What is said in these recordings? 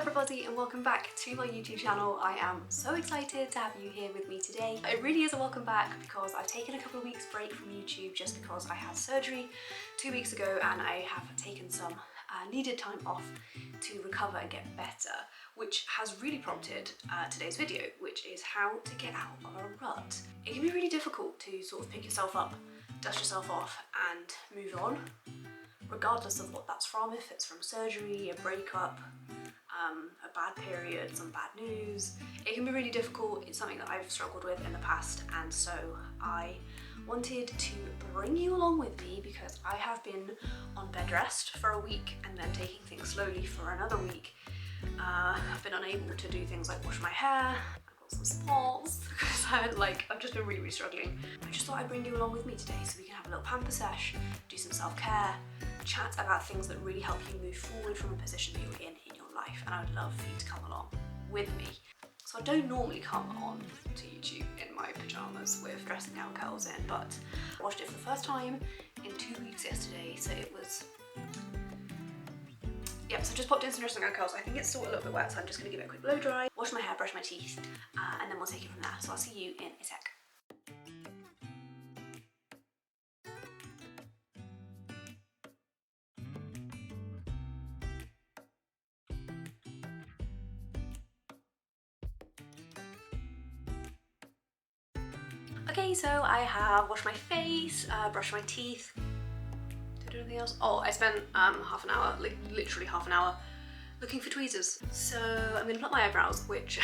everybody and welcome back to my YouTube channel. I am so excited to have you here with me today. It really is a welcome back because I've taken a couple of weeks break from YouTube just because I had surgery 2 weeks ago and I have taken some needed time off to recover and get better, which has really prompted today's video, which is how to get out of a rut. It can be really difficult to sort of pick yourself up, dust yourself off and move on, regardless of what that's from, if it's from surgery, a breakup, a bad period, some bad news. It can be really difficult. It's something that I've struggled with in the past, and so I wanted to bring you along with me because I have been on bed rest for a week and then taking things slowly for another week. I've been unable to do things like wash my hair. I've got some spots because I've just been really struggling. I just thought I'd bring you along with me today so we can have a little pamper sesh, do some self-care, chat about things that really help you move forward from a position that you're in your life, and I would love for you to come along with me. So I don't normally come on to YouTube in my pyjamas with dressing gown curls in, but I watched it for the first time in 2 weeks yesterday, so it was... Yep, so I just popped in some dressing gown curls. I think it's still a little bit wet, so I'm just going to give it a quick blow dry, wash my hair, brush my teeth, and then we'll take it from there. So I'll see you in a sec. Okay, so I have washed my face, brushed my teeth. Did I do anything else? Oh, I spent half an hour, like literally half an hour, looking for tweezers. So I'm gonna pluck my eyebrows, which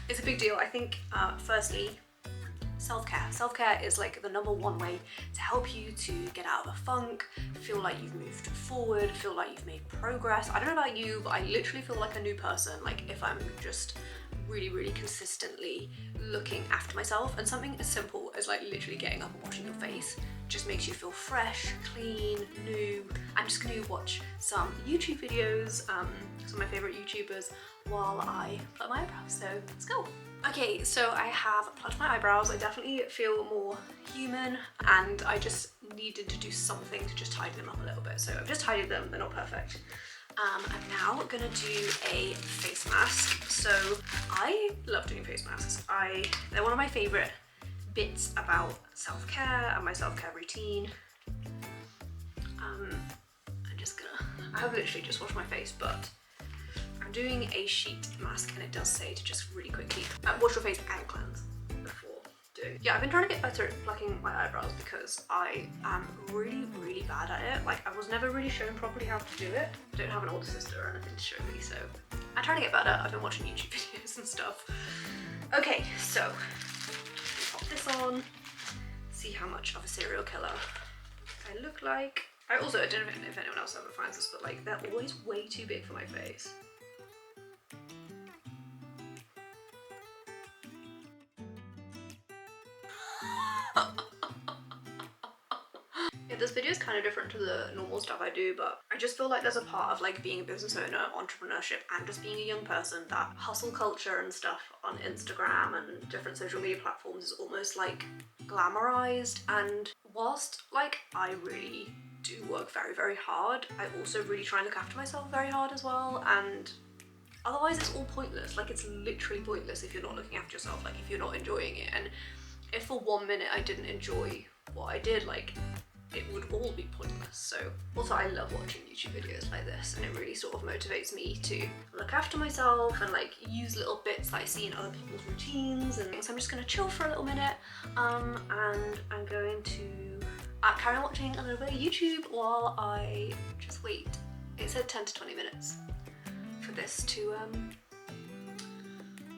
is a big deal. I think, firstly, self-care. Self-care is like the #1 way to help you to get out of a funk, feel like you've moved forward, feel like you've made progress. I don't know about you, but I literally feel like a new person, like if I'm just really consistently looking after myself. And something as simple as like literally getting up and washing your face just makes you feel fresh, clean, new. I'm just going to watch some YouTube videos, some of my favourite YouTubers, while I pluck my eyebrows, so let's go. Okay, so I have plucked my eyebrows. I definitely feel more human and I just needed to do something to just tidy them up a little bit. So I've just tidied them, they're not perfect. I'm now gonna do a face mask. So I love doing face masks. They're one of my favorite bits about self-care and my self-care routine. I have literally just washed my face, but I'm doing a sheet mask and it does say to just really quickly wash your face and cleanse before doing it. Yeah, I've been trying to get better at plucking my eyebrows because I am really bad at it. Like, I was never really shown properly how to do it. I don't have an older sister or anything to show me, so I'm trying to get better. I've been watching YouTube videos and stuff. Okay, so pop this on, see how much of a serial killer I look like. I don't know if anyone else ever finds this, but like, they're always way too big for my face. Yeah, this video is kind of different to the normal stuff I do, but I just feel like there's a part of like being a business owner, entrepreneurship, and just being a young person that hustle culture and stuff on Instagram and different social media platforms is almost like glamorized. And whilst like I really do work very hard, I also really try and look after myself very hard as well, and otherwise it's all pointless. Like, it's literally pointless if you're not looking after yourself, like if you're not enjoying it. And if for 1 minute I didn't enjoy what I did, like, it would all be pointless. So also I love watching YouTube videos like this, and it really sort of motivates me to look after myself and like use little bits that I see in other people's routines. And so I'm just gonna chill for a little minute, and I'm going to carry on watching a little bit of YouTube while I just wait. It said 10 to 20 minutes for this to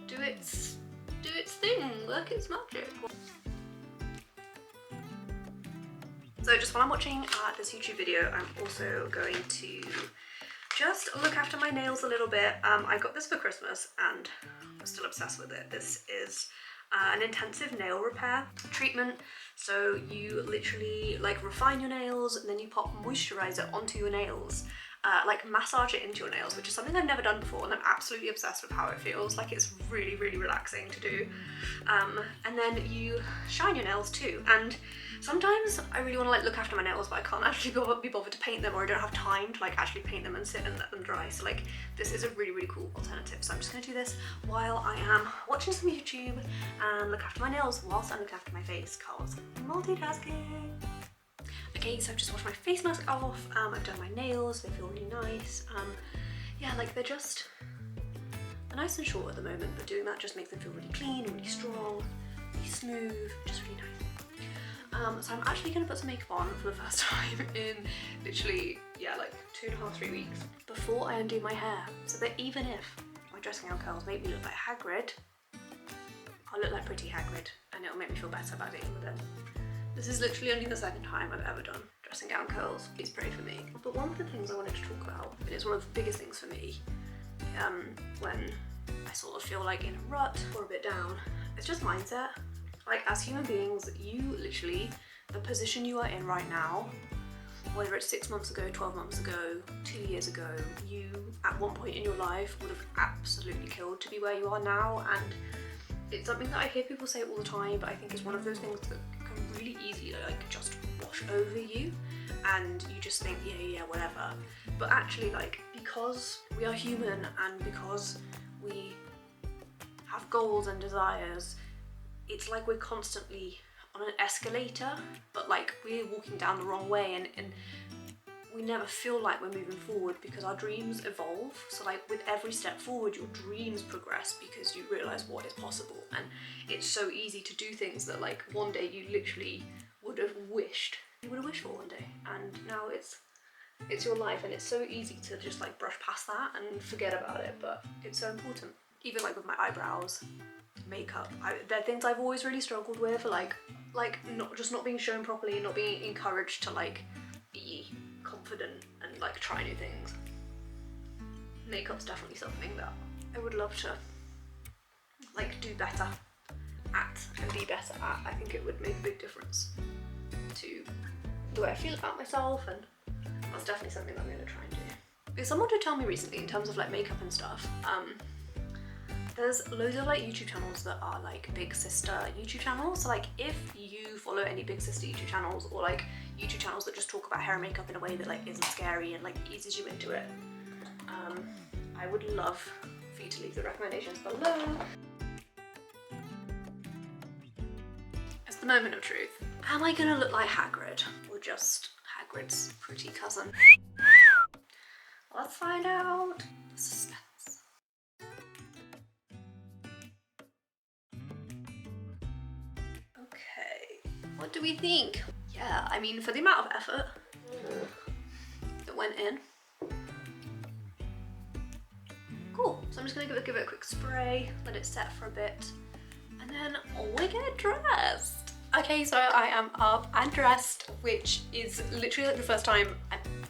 do its thing, work its magic. So just while I'm watching this YouTube video, I'm also going to just look after my nails a little bit. I got this for Christmas and I'm still obsessed with it. This is an intensive nail repair treatment. So you literally like refine your nails and then you pop moisturizer onto your nails like massage it into your nails, which is something I've never done before, and I'm absolutely obsessed with how it feels. Like, it's really, really relaxing to do. And then you shine your nails too. And sometimes I really want to like look after my nails, but I can't actually be bothered to paint them, or I don't have time to like actually paint them and sit and let them dry. So like, this is a really, really cool alternative. So I'm just gonna do this while I am watching some YouTube and look after my nails whilst I look after my face, cause multitasking. Okay, so I've just washed my face mask off, I've done my nails, they feel really nice. Yeah, like they're nice and short at the moment, but doing that just makes them feel really clean, really strong, really smooth, just really nice. So I'm actually gonna put some makeup on for the first time in literally, yeah, like 2.5, 3 weeks before I undo my hair, so that even if my dressing gown curls make me look like Hagrid, I'll look like pretty Hagrid, and it'll make me feel better about dealing with it. This is literally only the second time I've ever done dressing gown curls. Please pray for me. But one of the things I wanted to talk about, and it's one of the biggest things for me, when I sort of feel like in a rut or a bit down, it's just mindset. Like, as human beings, you literally, the position you are in right now, whether it's 6 months ago, 12 months ago, 2 years ago, you at one point in your life would have absolutely killed to be where you are now. And it's something that I hear people say all the time, but I think it's one of those things that can really easily like just wash over you, and you just think, yeah, whatever. But actually, like, because we are human and because we have goals and desires, it's like we're constantly on an escalator, but like we're walking down the wrong way, and we never feel like we're moving forward because our dreams evolve. So like with every step forward, your dreams progress because you realize what is possible. And it's so easy to do things that like one day you literally would have wished for one day, and now it's your life, and it's so easy to just like brush past that and forget about it, but it's so important. Even like with my eyebrows, makeup, they're things I've always really struggled with, like not being shown properly and not being encouraged to like be confident and like try new things. Makeup's definitely something that I would love to like do better at and be better at. I think it would make a big difference to the way I feel about myself, and that's definitely something that I'm going to try and do. Because someone did tell me recently, in terms of like makeup and stuff, there's loads of like YouTube channels that are like big sister YouTube channels. So like if you follow any big sister YouTube channels, or like YouTube channels that just talk about hair and makeup in a way that like isn't scary and like eases you into it, I would love for you to leave the recommendations below. It's the moment of truth. Am I gonna look like Hagrid, or just Hagrid's pretty cousin? Let's find out. Suspense. Okay, what do we think? Yeah, I mean, for the amount of effort that went in. Cool, so I'm just gonna give it a quick spray, let it set for a bit, and then we get dressed. Okay, so I am up and dressed, which is literally like the first time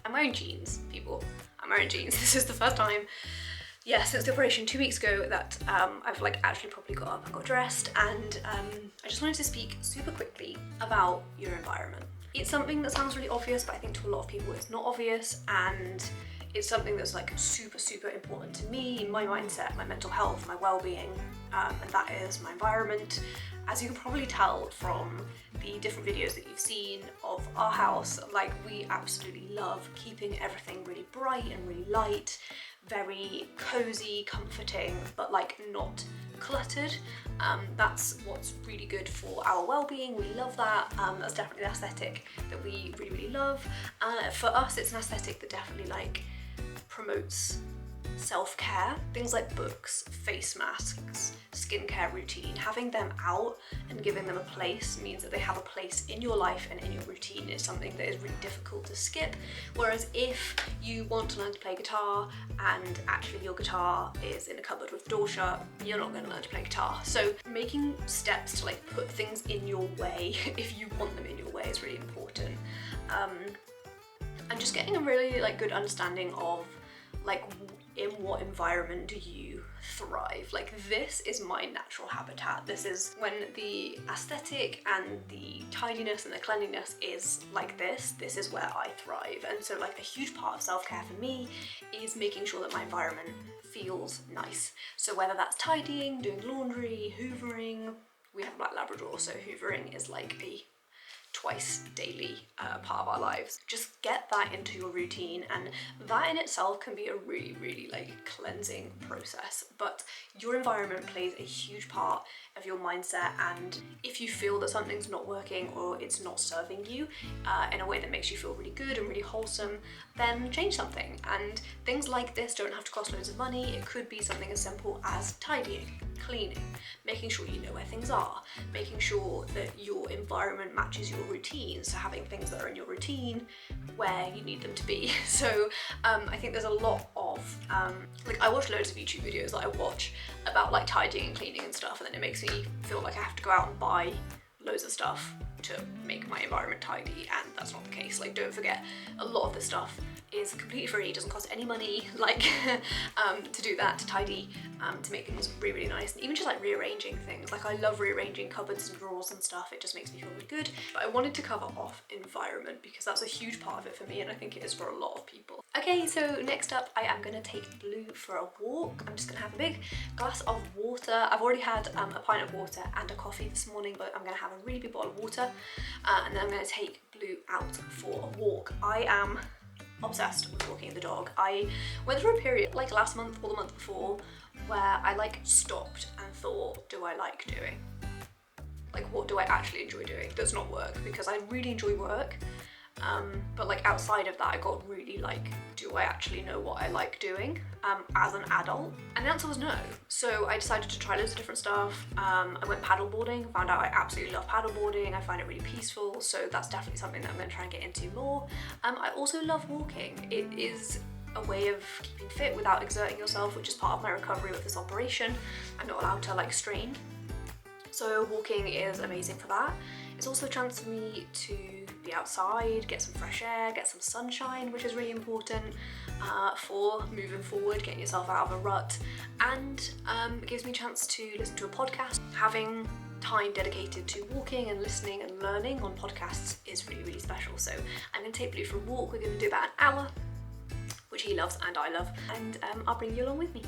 I'm wearing jeans, people. I'm wearing jeans. This is the first time, yeah, since the operation 2 weeks ago that I've like actually properly got up and got dressed. And I just wanted to speak super quickly about your environment. It's something that sounds really obvious, but I think to a lot of people it's not obvious, and it's something that's like super, super important to me, my mindset, my mental health, my well-being, and that is my environment. As you can probably tell from the different videos that you've seen of our house, like we absolutely love keeping everything really bright and really light, very cozy, comforting, but like not cluttered. That's what's really good for our well-being. We love that. That's definitely the aesthetic that we really, really love. For us, it's an aesthetic that definitely like promotes self-care. Things like books, face masks, skincare routine, having them out and giving them a place means that they have a place in your life and in your routine. Is something that is really difficult to skip. Whereas if you want to learn to play guitar and actually your guitar is in a cupboard with the door shut, you're not going to learn to play guitar. So making steps to like put things in your way if you want them in your way is really important. And just getting a really like good understanding of like in what environment do you thrive? Like, this is my natural habitat. This is when the aesthetic and the tidiness and the cleanliness is like this is where I thrive. And so like a huge part of self-care for me is making sure that my environment feels nice. So whether that's tidying, doing laundry, hoovering, we have a black Labrador, so hoovering is like a twice daily part of our lives. Just get that into your routine, and that in itself can be a really like cleansing process. But your environment plays a huge part of your mindset, and if you feel that something's not working or it's not serving you in a way that makes you feel really good and really wholesome, then change something. And things like this don't have to cost loads of money. It could be something as simple as tidying, cleaning, making sure you know where things are, making sure that your environment matches your routine, so having things that are in your routine where you need them to be. So I think there's a lot of like, I watch loads of YouTube videos that I watch about like tidying and cleaning and stuff, and then it makes me feel like I have to go out and buy loads of stuff to make my environment tidy, and that's not the case. Like, don't forget, a lot of this stuff is completely free, it doesn't cost any money, like to do that, to tidy, to make things really nice, and even just like rearranging things. Like, I love rearranging cupboards and drawers and stuff, it just makes me feel really good. But I wanted to cover off environment because that's a huge part of it for me, and I think it is for a lot of people. Okay, so next up I am going to take Blue for a walk. I'm just going to have a big glass of water. I've already had a pint of water and a coffee this morning, but I'm going to have a really big bottle of water, and then I'm going to take Blue out for a walk. I am obsessed with walking the dog. I went through a period like last month or the month before where I like stopped and thought, do I like doing? Like, what do I actually enjoy doing that's not work? Because I really enjoy work, but like outside of that I got really like, do I actually know what I like doing as an adult? And the answer was no. So I decided to try loads of different stuff. I went paddleboarding, found out I absolutely love paddleboarding. I find it really peaceful, so that's definitely something that I'm going to try and get into more. I also love walking. It is a way of keeping fit without exerting yourself, which is part of my recovery with this operation. I'm not allowed to like strain, so walking is amazing for that. It's also a chance for me to be outside, get some fresh air, get some sunshine, which is really important for moving forward, getting yourself out of a rut, and it gives me a chance to listen to a podcast. Having time dedicated to walking and listening and learning on podcasts is really special. So I'm going to take Blue for a walk. We're going to do about an hour, which he loves and I love, and I'll bring you along with me.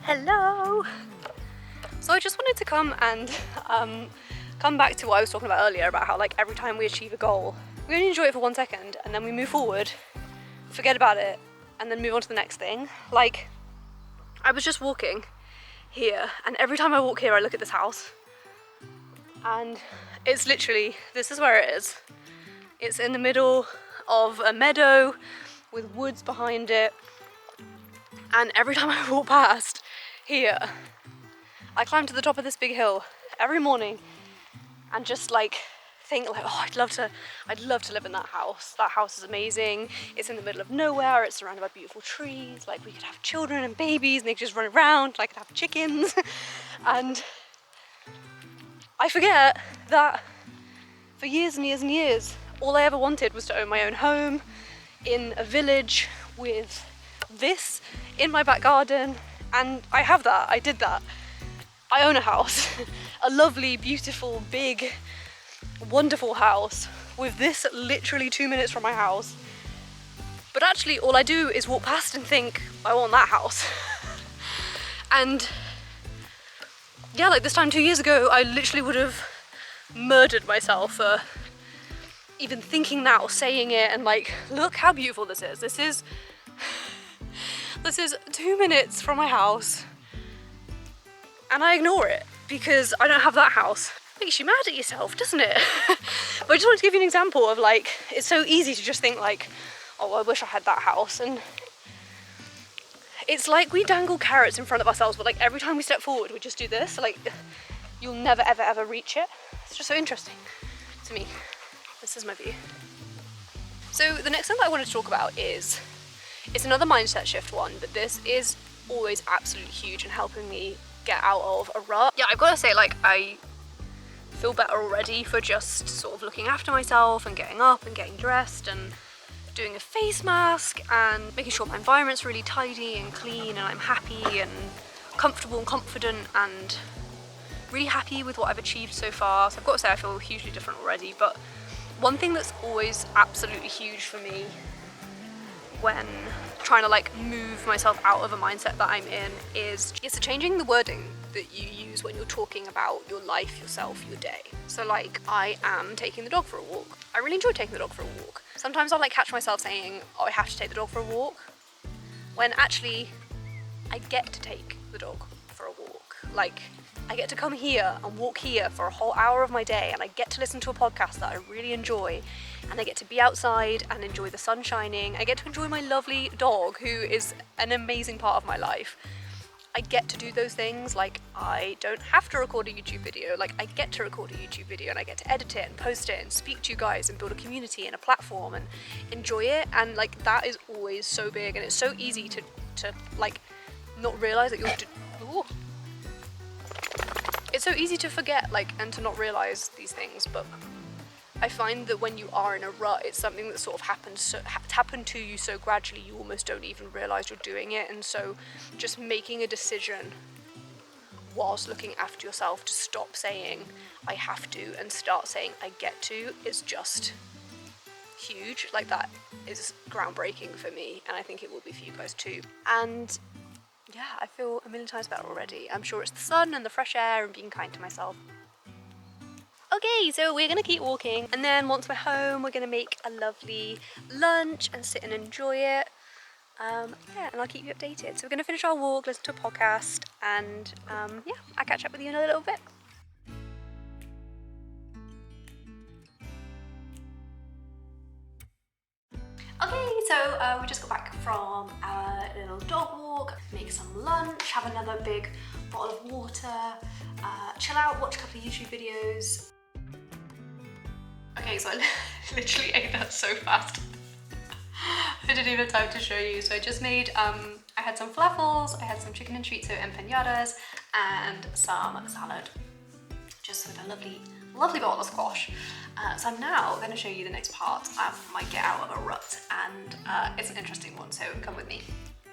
Hello! So I just wanted to come and come back to what I was talking about earlier, about how like every time we achieve a goal, we only enjoy it for 1 second and then we move forward, forget about it, and then move on to the next thing. Like, I was just walking here, and every time I walk here I look at this house, and it's literally, this is where it is. It's in the middle of a meadow with woods behind it, and every time I walk past here, I climb to the top of this big hill every morning and just like think like, oh, I'd love to live in that house. That house is amazing. It's in the middle of nowhere. It's surrounded by beautiful trees. Like, we could have children and babies and they could just run around. I could have chickens. And I forget that for years and years and years, all I ever wanted was to own my own home in a village with this in my back garden, and I have that. I did that. I own a house, a lovely, beautiful, big, wonderful house with this literally 2 minutes from my house. But actually all I do is walk past and think, I want that house. And yeah, like this time 2 years ago, I literally would have murdered myself for even thinking that or saying it, and like, look how beautiful this is. This is 2 minutes from my house, and I ignore it because I don't have that house. Makes you mad at yourself, doesn't it? But I just wanted to give you an example of like, it's so easy to just think like, oh, I wish I had that house. And it's like we dangle carrots in front of ourselves, but like every time we step forward, we just do this. Like, you'll never, ever reach it. It's just so interesting to me. This is my view. So the next thing that I wanted to talk about is, it's another mindset shift one, but this is always absolutely huge in helping me get out of a rut. Yeah, I've got to say, like, I feel better already for just sort of looking after myself and getting up and getting dressed and doing a face mask and making sure my environment's really tidy and clean and I'm happy and comfortable and confident and really happy with what I've achieved so far. So I've got to say I feel hugely different already, but one thing that's always absolutely huge for me when trying to like move myself out of a mindset that I'm in is changing the wording that you use when you're talking about your life, yourself, your day. So like, I am taking the dog for a walk. I really enjoy taking the dog for a walk. Sometimes I'll like catch myself saying, oh, I have to take the dog for a walk, when actually I get to take the dog for a walk. Like, I get to come here and walk here for a whole hour of my day, and I get to listen to a podcast that I really enjoy, and I get to be outside and enjoy the sun shining. I get to enjoy my lovely dog, who is an amazing part of my life. I get to do those things. Like, I don't have to record a YouTube video. Like, I get to record a YouTube video and I get to edit it and post it and speak to you guys and build a community and a platform and enjoy it. And like, that is always so big, and it's so easy to like not realize that you're it's so easy to forget, like, and to not realize these things. But I find that when you are in a rut, it's something that sort of happened to you so gradually you almost don't even realize you're doing it. And so just making a decision whilst looking after yourself to stop saying I have to and start saying I get to is just huge. Like, that is groundbreaking for me, and I think it will be for you guys too. And yeah, I feel a million times better already. I'm sure it's the sun and the fresh air and being kind to myself. Okay, so we're gonna keep walking, and then once we're home, we're gonna make a lovely lunch and sit and enjoy it. Yeah, and I'll keep you updated. So we're gonna finish our walk, listen to a podcast, and yeah, I'll catch up with you in a little bit. Okay, so we just got back from our little dog walk, make some lunch, have another big bottle of water, chill out, watch a couple of YouTube videos. Okay, so I literally ate that so fast. I didn't even have time to show you. So I just made, I had some falafels, I had some chicken and chorizo empanadas, and some salad, just with a lovely bottle of squash. So I'm now going to show you the next part of my get out of a rut, and it's an interesting one, so come with me.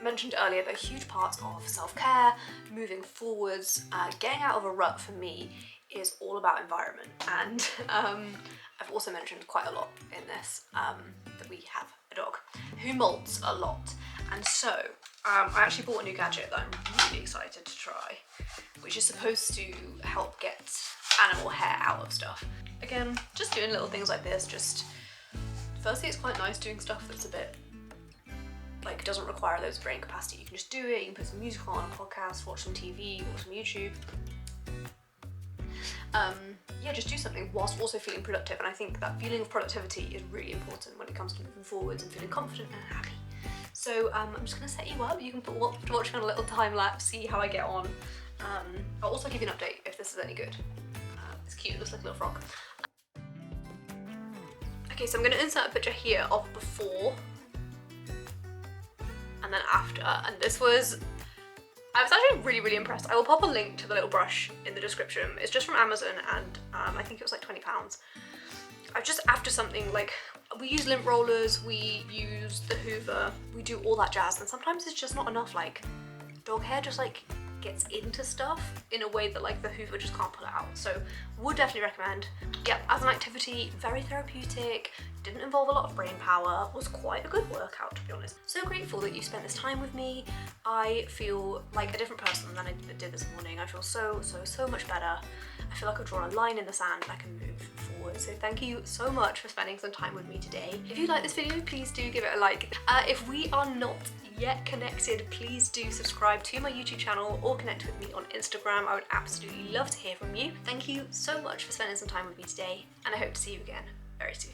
I mentioned earlier that a huge part of self-care, moving forwards, getting out of a rut for me is all about environment. And I've also mentioned quite a lot in this that we have a dog who molts a lot. And so I actually bought a new gadget that I'm really excited to try, which is supposed to help get animal hair out of stuff. Again, just doing little things like this, just firstly it's quite nice doing stuff that's a bit like doesn't require loads of brain capacity. You can just do it, you can put some music on, a podcast, watch some TV, watch some YouTube. Yeah, just do something whilst also feeling productive, and I think that feeling of productivity is really important when it comes to moving forwards and feeling confident and happy. So I'm just going to set you up. You can watch me on a little time lapse, see how I get on. I'll also give you an update if this is any good. It's cute, it looks like a little frog. Okay, so I'm going to insert a picture here of before and then after, and this was, I was actually really impressed. I will pop a link to the little brush in the description. It's just from Amazon, and I think it was like £20. I just after something like, we use lint rollers, we use the Hoover, we do all that jazz, and sometimes it's just not enough. Like, dog hair just like gets into stuff in a way that like the Hoover just can't pull it out. So would definitely recommend. Yeah, as an activity, very therapeutic, didn't involve a lot of brain power, was quite a good workout, to be honest. So grateful that you spent this time with me. I feel like a different person than I did this morning. I feel so much better. I feel like I've drawn a line in the sand and I can move forward. So thank you so much for spending some time with me today. If you like this video, please do give it a like. If we are not yet connected, please do subscribe to my YouTube channel or connect with me on Instagram. I would absolutely love to hear from you. Thank you so much for spending some time with me today, and I hope to see you again very soon.